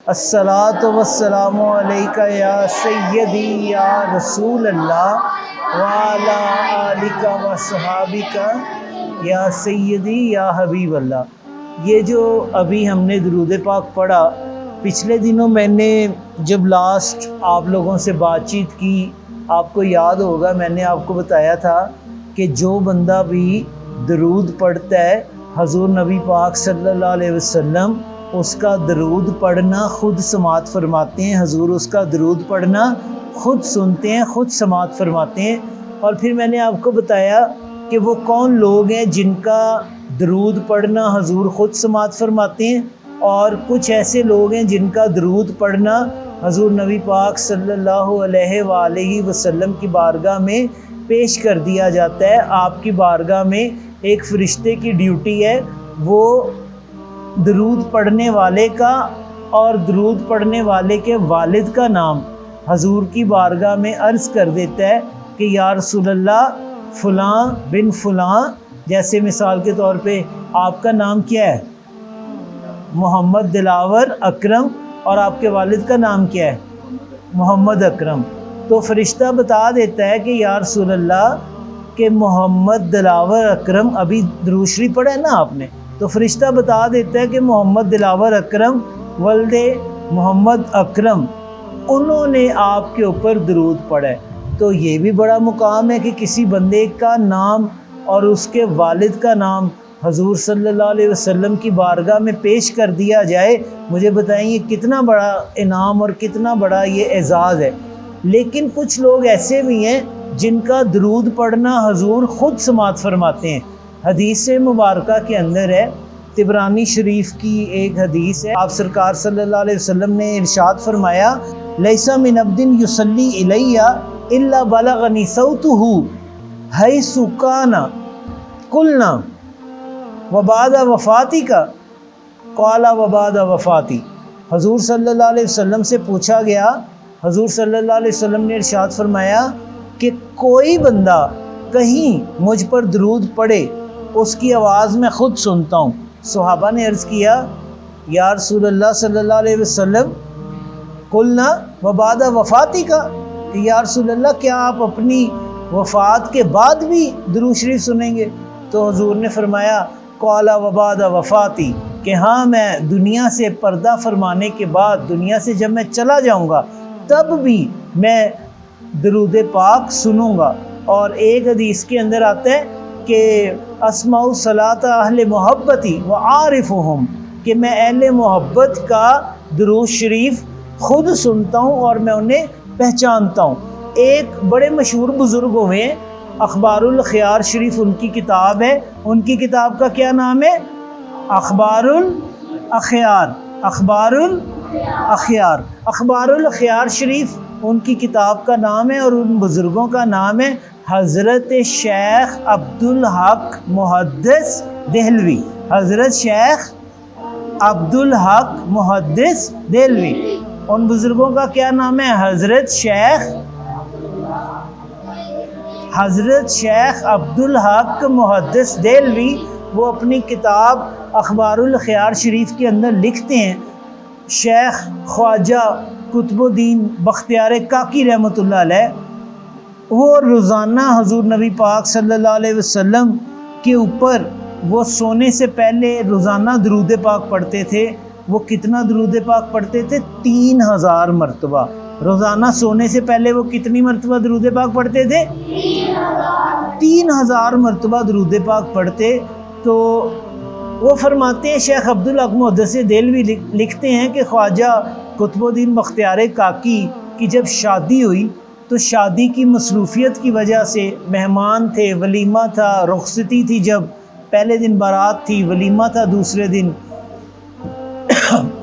الصلاۃ والسلام علیکہ یا سیدی یا رسول اللہ وعلی آلک و صحابک یا سیدی یا حبیب اللہ۔ یہ جو ابھی ہم نے درود پاک پڑھا، پچھلے دنوں میں نے جب لاسٹ آپ لوگوں سے بات چیت کی، آپ کو یاد ہوگا میں نے آپ کو بتایا تھا کہ جو بندہ بھی درود پڑھتا ہے حضور نبی پاک صلی اللہ علیہ وسلم اس کا درود پڑھنا خود سماعت فرماتے ہیں، حضور اس کا درود پڑھنا خود سنتے ہیں، خود سماعت فرماتے ہیں۔ اور پھر میں نے آپ کو بتایا کہ وہ کون لوگ ہیں جن کا درود پڑھنا حضور خود سماعت فرماتے ہیں، اور کچھ ایسے لوگ ہیں جن کا درود پڑھنا حضور نبی پاک صلی اللہ علیہ وآلہ وسلم کی بارگاہ میں پیش کر دیا جاتا ہے۔ آپ کی بارگاہ میں ایک فرشتے کی ڈیوٹی ہے، وہ درود پڑھنے والے کا اور درود پڑھنے والے کے والد کا نام حضور کی بارگاہ میں عرض کر دیتا ہے کہ یا رسول اللہ فلاں بن فلاں، جیسے مثال کے طور پہ آپ کا نام کیا ہے؟ محمد دلاور اکرم، اور آپ کے والد کا نام کیا ہے؟ محمد اکرم۔ تو فرشتہ بتا دیتا ہے کہ یا رسول اللہ کہ محمد دلاور اکرم، ابھی درود شریف پڑھا ہے نا آپ نے، تو فرشتہ بتا دیتا ہے کہ محمد دلاور اکرم ولد محمد اکرم انہوں نے آپ کے اوپر درود پڑھا ہے۔ تو یہ بھی بڑا مقام ہے کہ کسی بندے کا نام اور اس کے والد کا نام حضور صلی اللہ علیہ وسلم کی بارگاہ میں پیش کر دیا جائے۔ مجھے بتائیں یہ کتنا بڑا انعام اور کتنا بڑا یہ اعزاز ہے۔ لیکن کچھ لوگ ایسے بھی ہیں جن کا درود پڑھنا حضور خود سماعت فرماتے ہیں۔ حدیث مبارکہ کے اندر ہے، طبرانی شریف کی ایک حدیث ہے، آپ سرکار صلی اللہ علیہ وسلم نے ارشاد فرمایا لیس من عبد یصلی الی الا بلغنی صوتہ حیث کان قلنا وبعد وفاتک قال وبعد وفاتی۔ حضور صلی اللہ علیہ وسلم سے پوچھا گیا، حضور صلی اللہ علیہ وسلم نے ارشاد فرمایا کہ کوئی بندہ کہیں مجھ پر درود پڑھے اس کی آواز میں خود سنتا ہوں۔ صحابہ نے عرض کیا یا رسول اللہ صلی اللہ علیہ وسلم قلنا وبعد وفاتی کا، کہ یا رسول اللہ کیا آپ اپنی وفات کے بعد بھی درود شریف سنیں گے؟ تو حضور نے فرمایا قال وبعد وفاتی، کہ ہاں میں دنیا سے پردہ فرمانے کے بعد، دنیا سے جب میں چلا جاؤں گا تب بھی میں درود پاک سنوں گا۔ اور ایک حدیث کے اندر آتا ہے کہ اسمع صلاۃ اہل محبتی و عارفہم، کہ میں اہل محبت کا درود شریف خود سنتا ہوں اور میں انہیں پہچانتا ہوں۔ ایک بڑے مشہور بزرگ ہوئے ہیں، اخبار الاخیار شریف ان کی کتاب ہے، ان کی کتاب کا کیا نام ہے؟ اخبار الاخیار، اخبار الاخیار، اخبار الاخیار شریف ان کی کتاب کا نام ہے، اور ان بزرگوں کا نام ہے حضرت شیخ عبدالحق محدث دہلوی، حضرت شیخ عبدالحق محدث دہلوی۔ ان بزرگوں کا کیا نام ہے؟ حضرت شیخ عبدالحق محدث دہلوی۔ وہ اپنی کتاب اخبار الاخیار شریف کے اندر لکھتے ہیں شیخ خواجہ قطب الدین بختیار کاکی رحمۃ اللہ علیہ وہ روزانہ حضور نبی پاک صلی اللہ علیہ وسلم کے اوپر وہ سونے سے پہلے روزانہ درود پاک پڑھتے تھے۔ وہ کتنا درود پاک پڑھتے تھے؟ 3000 مرتبہ روزانہ سونے سے پہلے۔ وہ کتنی مرتبہ درود پاک پڑھتے تھے؟ 3000 مرتبہ درود پاک پڑھتے۔ تو وہ فرماتے ہیں، شیخ عبدالحق محدث دہلوی لکھتے ہیں کہ خواجہ قطب الدین بختیار کاکی کی جب شادی ہوئی تو شادی کی مصروفیت کی وجہ سے مہمان تھے، ولیمہ تھا، رخصتی تھی، جب پہلے دن بارات تھی، ولیمہ تھا دوسرے دن،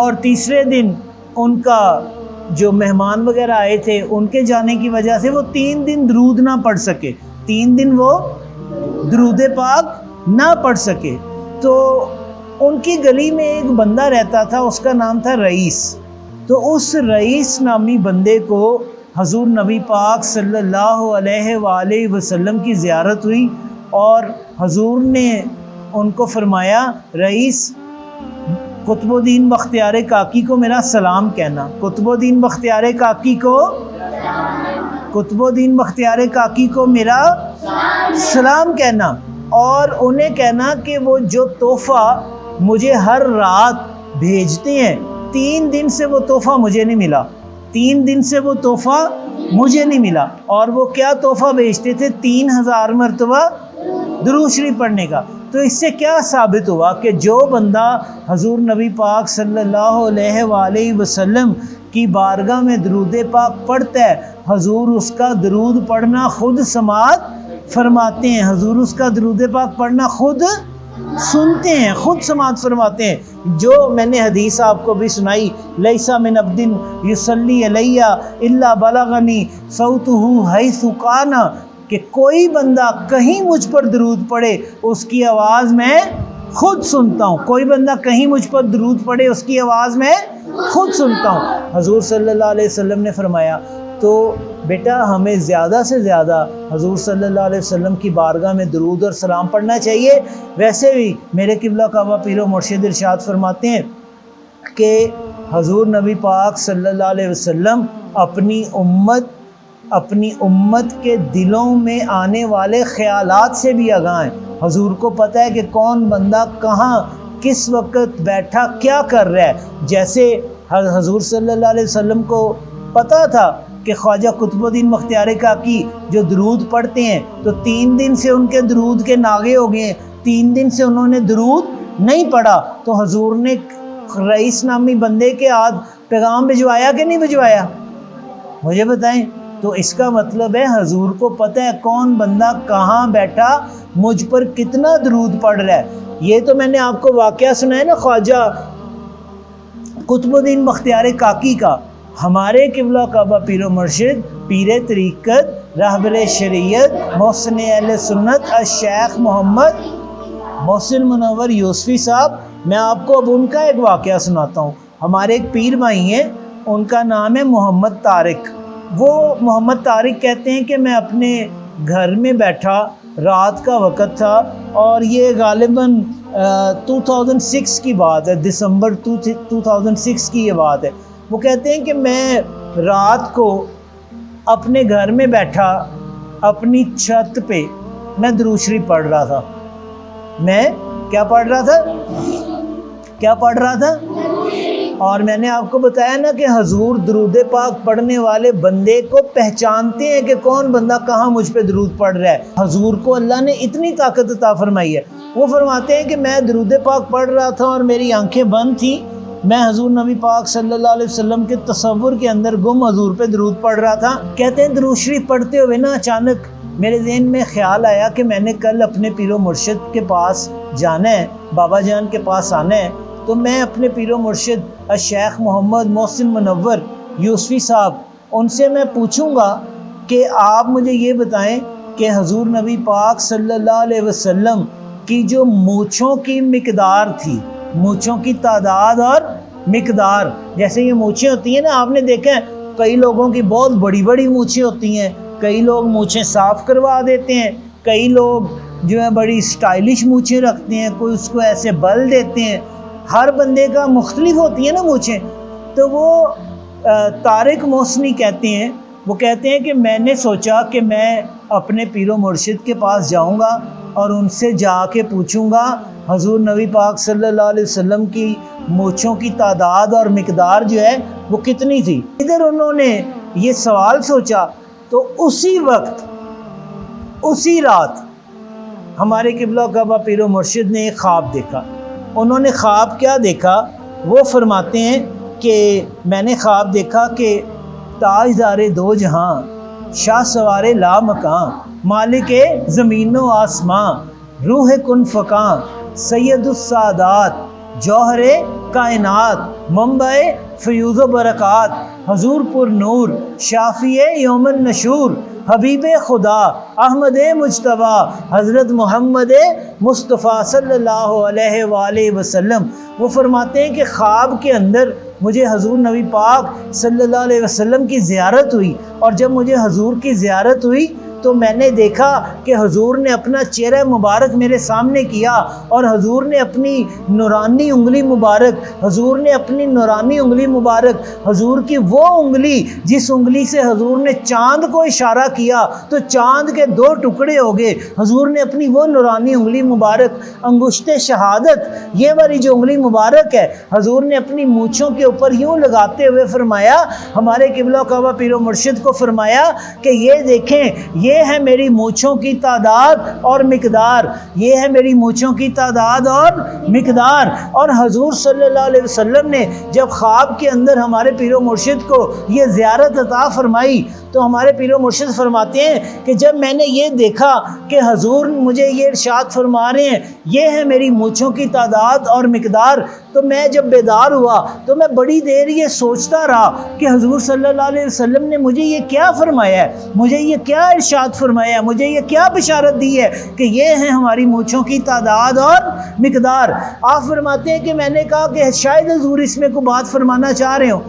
اور تیسرے دن ان کا جو مہمان وغیرہ آئے تھے ان کے جانے کی وجہ سے وہ 3 دن درود نہ پڑھ سکے، 3 دن وہ درود پاک نہ پڑھ سکے۔ تو ان کی گلی میں ایک بندہ رہتا تھا، اس کا نام تھا رئیس۔ تو اس رئیس نامی بندے کو حضور نبی پاک صلی اللہ علیہ وآلہ وسلم کی زیارت ہوئی، اور حضور نے ان کو فرمایا رئیس قطب الدین بختیار کاکی کو میرا سلام کہنا، قطب الدین بختیار کاکی کو، قطب الدین بختیار کاکی کو میرا سلام کہنا، اور انہیں کہنا کہ وہ جو تحفہ مجھے ہر رات بھیجتے ہیں، 3 دن سے وہ تحفہ مجھے نہیں ملا، 3 دن سے وہ تحفہ مجھے نہیں ملا، اور وہ کیا تحفہ بھیجتے تھے؟ 3000 مرتبہ درود شریف پڑھنے کا۔ تو اس سے کیا ثابت ہوا کہ جو بندہ حضور نبی پاک صلی اللہ علیہ وآلہ وسلم کی بارگاہ میں درود پاک پڑھتا ہے، حضور اس کا درود پڑھنا خود سماعت فرماتے ہیں، حضور اس کا درود پاک پڑھنا خود سنتے ہیں، خود سماعت فرماتے ہیں۔ جو میں نے حدیث آپ کو بھی سنائی، لیسا من عبد یصلی علیہ الا بلغنی صوتہ حیث کان، کہ کوئی بندہ کہیں مجھ پر درود پڑھے اس کی آواز میں خود سنتا ہوں، کوئی بندہ کہیں مجھ پر درود پڑھے اس کی آواز میں خود سنتا ہوں۔ حضور صلی اللہ علیہ وسلم نے فرمایا تو بیٹا ہمیں زیادہ سے زیادہ حضور صلی اللہ علیہ وسلم کی بارگاہ میں درود اور سلام پڑھنا چاہیے۔ ویسے بھی میرے قبلہ کعبہ پیر و مرشد ارشاد فرماتے ہیں کہ حضور نبی پاک صلی اللہ علیہ وسلم اپنی امت کے دلوں میں آنے والے خیالات سے بھی آگاہ ہیں۔ حضور کو پتہ ہے کہ کون بندہ کہاں کس وقت بیٹھا کیا کر رہا ہے۔ جیسے حضور صلی اللہ علیہ وسلم کو پتہ تھا کہ خواجہ قطب الدین بختیار کاکی جو درود پڑھتے ہیں تو 3 دن سے ان کے درود کے ناغے ہو گئے ہیں، 3 دن سے انہوں نے درود نہیں پڑھا، تو حضور نے رئیس نامی بندے کے ہاتھ پیغام بھجوایا کہ نہیں بھجوایا؟ مجھے بتائیں۔ تو اس کا مطلب ہے حضور کو پتہ ہے کون بندہ کہاں بیٹھا مجھ پر کتنا درود پڑھ رہا ہے۔ یہ تو میں نے آپ کو واقعہ سنا ہے نا خواجہ قطب الدین بختیار کاکی کا۔ ہمارے قبلہ کعبہ پیر و مرشد، پیر طریقت، راہبر شریعت، محسن اہل سنت الشیخ محمد محسن منور یوسفی صاحب، میں آپ کو اب ان کا ایک واقعہ سناتا ہوں۔ ہمارے ایک پیر بھائی ہیں، ان کا نام ہے محمد طارق۔ وہ محمد طارق کہتے ہیں کہ میں اپنے گھر میں بیٹھا، رات کا وقت تھا، اور یہ غالباً 2006 کی بات ہے، دسمبر 2006 کی یہ بات ہے۔ وہ کہتے ہیں کہ میں رات کو اپنے گھر میں بیٹھا، اپنی چھت پہ میں درود شریف پڑھ رہا تھا۔ میں کیا پڑھ رہا تھا؟ اور میں نے آپ کو بتایا نا کہ حضور درود پاک پڑھنے والے بندے کو پہچانتے ہیں کہ کون بندہ کہاں مجھ پہ درود پڑھ رہا ہے۔ حضور کو اللہ نے اتنی طاقت عطا فرمائی ہے۔ وہ فرماتے ہیں کہ میں درود پاک پڑھ رہا تھا اور میری آنکھیں بند تھیں، میں حضور نبی پاک صلی اللہ علیہ وسلم کے تصور کے اندر گم حضور پہ درود پڑھ رہا تھا۔ کہتے ہیں درود شریف پڑھتے ہوئے نا اچانک میرے ذہن میں خیال آیا کہ میں نے کل اپنے پیر و مرشد کے پاس جانا ہے، بابا جان کے پاس آنا ہے، تو میں اپنے پیر و مرشد الشیخ محمد محسن منور یوسفی صاحب، ان سے میں پوچھوں گا کہ آپ مجھے یہ بتائیں کہ حضور نبی پاک صلی اللہ علیہ وسلم کی جو مونچھوں کی مقدار تھی، مونچھوں کی تعداد اور مقدار، جیسے یہ مونچھیں ہوتی ہیں نا، آپ نے دیکھا ہے کئی لوگوں کی بہت بڑی بڑی مونچھیں ہوتی ہیں، کئی لوگ مونچھیں صاف کروا دیتے ہیں، کئی لوگ جو ہے بڑی اسٹائلش مونچھیں رکھتے ہیں، کوئی اس کو ایسے بل دیتے ہیں، ہر بندے کا مختلف ہوتی ہے نا مونچھیں۔ تو وہ طارق محسنی کہتے ہیں، وہ کہتے ہیں کہ میں نے سوچا کہ میں اپنے پیر و مرشد کے پاس جاؤں گا اور ان سے جا کے پوچھوں گا حضور نبی پاک صلی اللہ علیہ وسلم کی مونچھوں کی تعداد اور مقدار جو ہے وہ کتنی تھی۔ ادھر انہوں نے یہ سوال سوچا تو اسی وقت اسی رات ہمارے قبلہ کعبہ پیر و مرشد نے ایک خواب دیکھا۔ انہوں نے خواب کیا دیکھا؟ وہ فرماتے ہیں کہ میں نے خواب دیکھا کہ تاجدار دو جہاں، شاہ سوار لا مکان، مالک زمین و آسمان، روح کن فکاں، سید السادات، جوہر کائنات، منبع فیوز و برکات، حضور پر نور، شافی یوم النشور، حبیب خدا، احمد مجتبی، حضرت محمد مصطفیٰ صلی اللہ علیہ وآلہ وسلم۔ وہ فرماتے ہیں کہ خواب کے اندر مجھے حضور نبی پاک صلی اللہ علیہ وسلم کی زیارت ہوئی، اور جب مجھے حضور کی زیارت ہوئی تو میں نے دیکھا کہ حضور نے اپنا چہرہ مبارک میرے سامنے کیا اور حضور نے اپنی نورانی انگلی مبارک حضور کی وہ انگلی جس انگلی سے حضور نے چاند کو اشارہ کیا تو چاند کے 2 ٹکڑے ہو گئے. حضور نے اپنی وہ نورانی انگلی مبارک انگشت شہادت یہ والی جو انگلی مبارک ہے حضور نے اپنی مونچھوں کے اوپر یوں لگاتے ہوئے فرمایا, ہمارے قبلہ کعبہ پیر و مرشد کو فرمایا کہ یہ دیکھیں یہ ہے میری مونچھوں کی تعداد اور مقدار, یہ ہے میری مونچھوں کی تعداد اور مقدار. اور حضور صلی اللہ علیہ وسلم نے جب خواب کے اندر ہمارے پیر و مرشد کو یہ زیارت عطا فرمائی تو ہمارے پیر و مرشد فرماتے ہیں کہ جب میں نے یہ دیکھا کہ حضور مجھے یہ ارشاد فرما رہے ہیں یہ ہے میری مونچھوں کی تعداد اور مقدار, تو میں جب بیدار ہوا تو میں بڑی دیر یہ سوچتا رہا کہ حضور صلی اللہ علیہ وسلم نے مجھے یہ کیا فرمایا ہے, مجھے یہ کیا ارشاد فرمایا ہے, مجھے یہ کیا بشارت دی ہے کہ یہ ہے ہماری مونچھوں کی تعداد اور مقدار. آپ فرماتے ہیں کہ میں نے کہا کہ شاید حضور اس میں کوئی بات فرمانا چاہ رہے ہوں.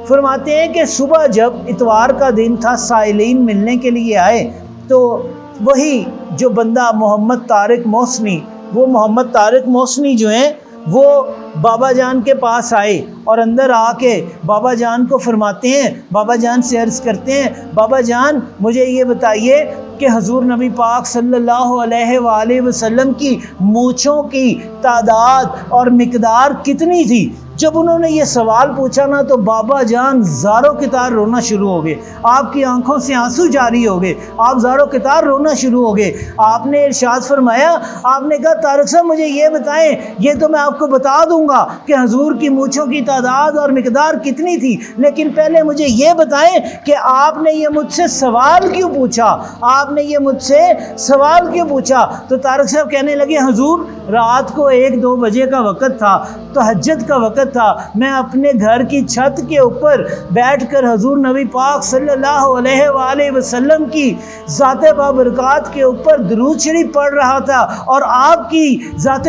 فرماتے ہیں کہ صبح جب اتوار کا دن تھا سائلین ملنے کے لیے آئے تو وہی جو بندہ محمد طارق محسنی جو ہیں وہ بابا جان کے پاس آئے اور اندر آ کے بابا جان کو فرماتے ہیں, بابا جان سے عرض کرتے ہیں بابا جان مجھے یہ بتائیے کہ حضور نبی پاک صلی اللہ علیہ وآلہ وسلم کی مونچھوں کی تعداد اور مقدار کتنی تھی. جب انہوں نے یہ سوال پوچھا نا تو بابا جان زاروں قطار رونا شروع ہو گئے, آپ کی آنکھوں سے آنسو جاری ہو گئے, آپ زاروں قطار رونا شروع ہو گئے. آپ نے ارشاد فرمایا, آپ نے کہا طارق صاحب مجھے یہ بتائیں, یہ تو میں آپ کو بتا دوں گا کہ حضور کی مونچھوں کی تعداد اور مقدار کتنی تھی, لیکن پہلے مجھے یہ بتائیں کہ آپ نے یہ مجھ سے سوال کیوں پوچھا, آپ نے یہ مجھ سے سوال کیوں پوچھا. تو طارق صاحب کہنے لگے حضور رات کو 1-2 بجے کا وقت تھا, تہجد کا وقت تھا, میں اپنے گھر کی چھت کے اوپر بیٹھ کر حضور نبی پاک صلی اللہ علیہ وآلہ وسلم کی ذات بابرکات کے اوپر درود شریف پڑھ رہا تھا اور آپ کی ذات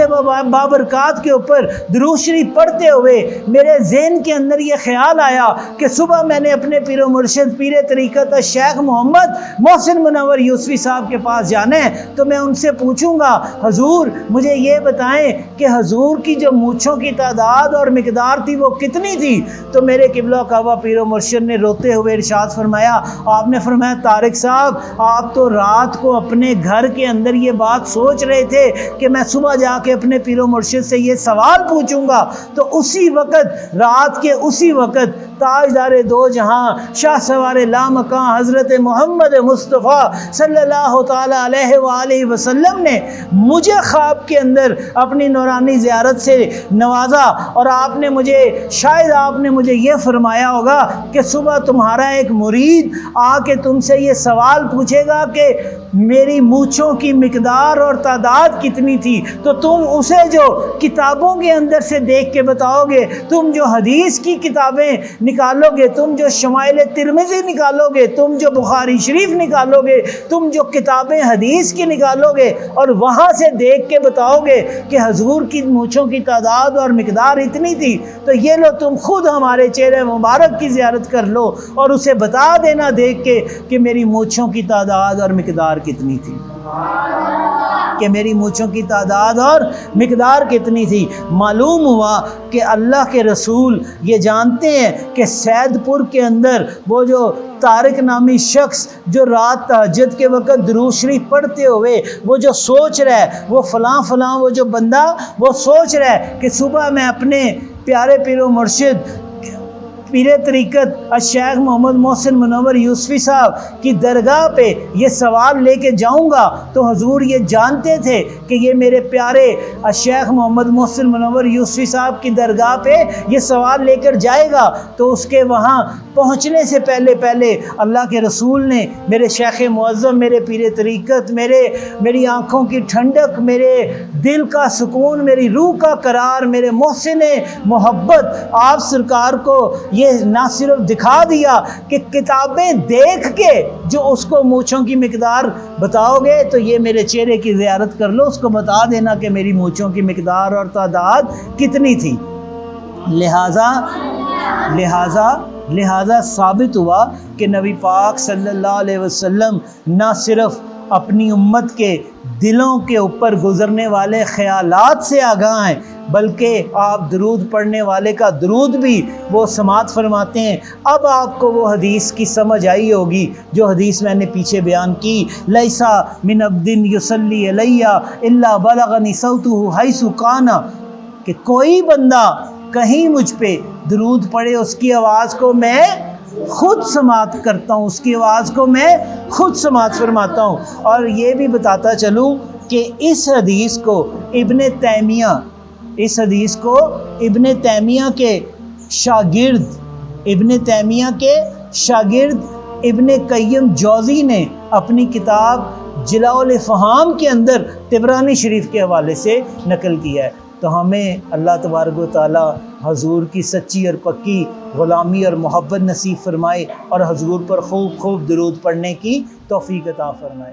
بابرکات کے اوپر درود شریف پڑھتے ہوئے میرے ذہن کے اندر یہ خیال آیا کہ صبح میں نے اپنے پیر و مرشد پیر طریقت شیخ محمد محسن منور یوسفی صاحب کے پاس جانا ہے تو میں ان سے پوچھوں گا حضور مجھے یہ بتائیں کہ حضور کی جو مونچھوں کی تعداد اور مقدار تھی وہ کتنی تھی. تو میرے قبلہ کعبہ پیر و مرشد نے روتے ہوئے ارشاد فرمایا, آپ نے فرمایا طارق صاحب آپ تو رات کو اپنے گھر کے اندر یہ بات سوچ رہے تھے کہ میں صبح جا کے اپنے پیر و مرشد سے یہ سوال پوچھوں گا, تو اسی وقت رات کے اسی وقت تاجدار دو جہاں شاہ سوار لامکاں حضرت محمد مصطفیٰ صلی اللہ تعالی علیہ وآلہ وسلم نے مجھے خواب کے اندر اپنی نورانی زیارت سے نوازا اور شاید آپ نے مجھے یہ فرمایا ہوگا کہ صبح تمہارا ایک مرید آ کے تم سے یہ سوال پوچھے گا کہ میری مونچھوں کی مقدار اور تعداد کتنی تھی, تو تم اسے جو کتابوں کے اندر سے دیکھ کے بتاؤ گے, تم جو حدیث کی کتابیں نکالو گے, تم جو شمائل ترمذی نکالو گے, تم جو بخاری شریف نکالو گے, تم جو کتابیں حدیث کی نکالو گے اور وہاں سے دیکھ کے بتاؤ گے کہ حضور کی مونچھوں کی تعداد اور مقدار اتنی تھی, تو یہ لو تم خود ہمارے چہرے مبارک کی زیارت کر لو اور اسے بتا دینا دیکھ کے کہ میری مونچھوں کی تعداد اور مقدار کتنی تھی, کہ میری مونچھوں کی تعداد اور مقدار کتنی تھی. معلوم ہوا کہ اللہ کے رسول یہ جانتے ہیں کہ سید پور کے اندر وہ جو طارق نامی شخص جو رات تہجد کے وقت درود شریف پڑھتے ہوئے وہ جو سوچ رہا ہے, وہ فلاں وہ جو بندہ وہ سوچ رہا ہے کہ صبح میں اپنے پیارے پیر و مرشد پیر طریقت الشیخ محمد محسن منور یوسفی صاحب کی درگاہ پہ یہ سوال لے کے جاؤں گا, تو حضور یہ جانتے تھے کہ یہ میرے پیارے الشیخ محمد محسن منور یوسفی صاحب کی درگاہ پہ یہ سوال لے کر جائے گا, تو اس کے وہاں پہنچنے سے پہلے اللہ کے رسول نے میرے شیخ معظم, میرے پیر طریقت, میری آنکھوں کی ٹھنڈک, میرے دل کا سکون, میری روح کا قرار, میرے محسن محبت آپ سرکار کو یہ نہ صرف دکھا دیا کہ کتابیں دیکھ کے جو اس کو مونچھوں کی مقدار بتاؤ گے تو یہ میرے چہرے کی زیارت کر لو, اس کو بتا دینا کہ میری مونچھوں کی مقدار اور تعداد کتنی تھی. لہٰذا لہٰذا ثابت ہوا کہ نبی پاک صلی اللہ علیہ وسلم نہ صرف اپنی امت کے دلوں کے اوپر گزرنے والے خیالات سے آگاہ ہیں، بلکہ آپ درود پڑھنے والے کا درود بھی وہ سماعت فرماتے ہیں۔ اب آپ کو وہ حدیث کی سمجھ آئی ہوگی جو حدیث میں نے پیچھے بیان کی، لیسا من عبد یصلی علی الا بلغنی صوتہ حیث کان، کہ کوئی بندہ کہیں مجھ پہ درود پڑھے اس کی آواز کو میں خود سماعت کرتا ہوں، اس کی آواز کو میں خود سماعت فرماتا ہوں۔ اور یہ بھی بتاتا چلوں کہ اس حدیث کو ابن تیمیہ کے شاگرد ابن قیم جوزی نے اپنی کتاب جلاء الافہام کے اندر طبرانی شریف کے حوالے سے نقل کیا ہے۔ تو ہمیں اللہ تبارک و تعالی حضور کی سچی اور پکی غلامی اور محبت نصیب فرمائے، اور حضور پر خوب خوب درود پڑھنے کی توفیق عطا فرمائے۔